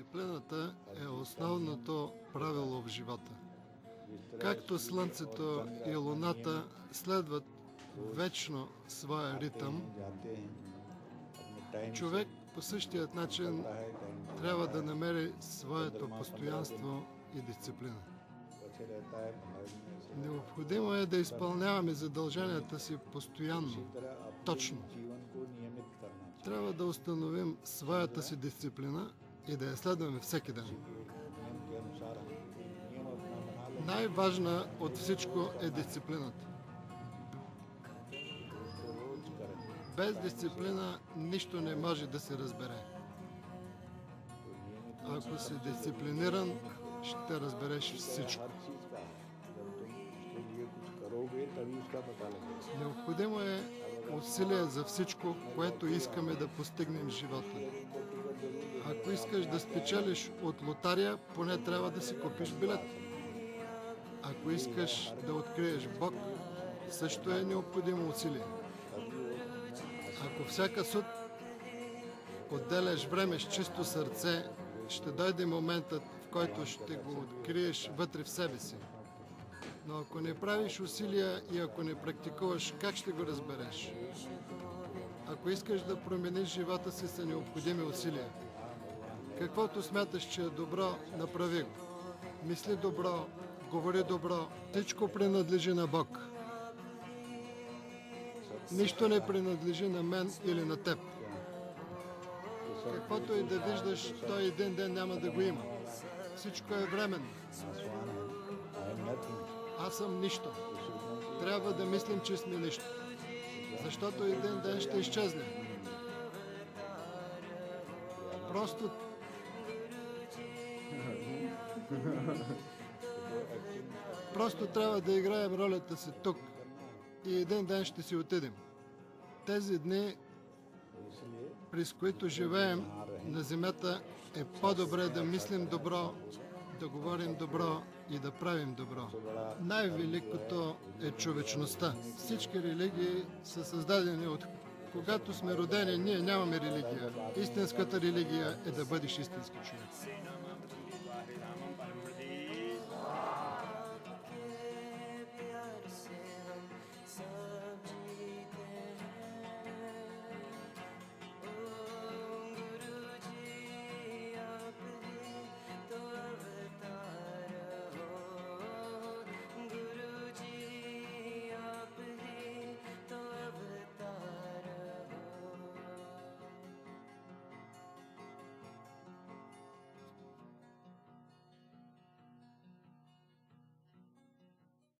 Дисциплината е основното правило в живота. Както Слънцето и Луната следват вечно своя ритъм, човек по същия начин трябва да намери своето постоянство и дисциплина. Необходимо е да изпълняваме задълженията си постоянно, точно. Трябва да установим своята си дисциплина и да я следваме всеки ден. Най-важна от всичко е дисциплината. Без дисциплина нищо не може да се разбере. Ако си дисциплиниран, ще разбереш всичко. Необходимо е усилие за всичко, което искаме да постигнем в живота. Ако искаш да спечелиш от лотария, поне трябва да си купиш билет. Ако искаш да откриеш Бог, също е необходимо усилие. Ако всяка суд отделяш време с чисто сърце, ще дойде моментът, в който ще го откриеш вътре в себе си. Но ако не правиш усилия и ако не практикуваш, как ще го разбереш? Ако искаш да промениш живота си, са необходими усилия. Каквото смяташ, че е добро, направи го. Мисли добро, говори добро, всичко принадлежи на Бог. Нищо не принадлежи на мен или на теб. Каквото и да виждаш, той един ден няма да го има. Всичко е временно. Аз съм нищо. Трябва да мислим, че сме нищо. Защото един ден ще изчезнем. Просто трябва да играем ролята си тук и един ден ще си отидем. Тези дни, през които живеем на земята, е по-добре да мислим добро, да говорим добро и да правим добро. Най-великото е човечността. Всички религии са създадени от когато сме родени, ние нямаме религия. Истинската религия е да бъдеш истински човек.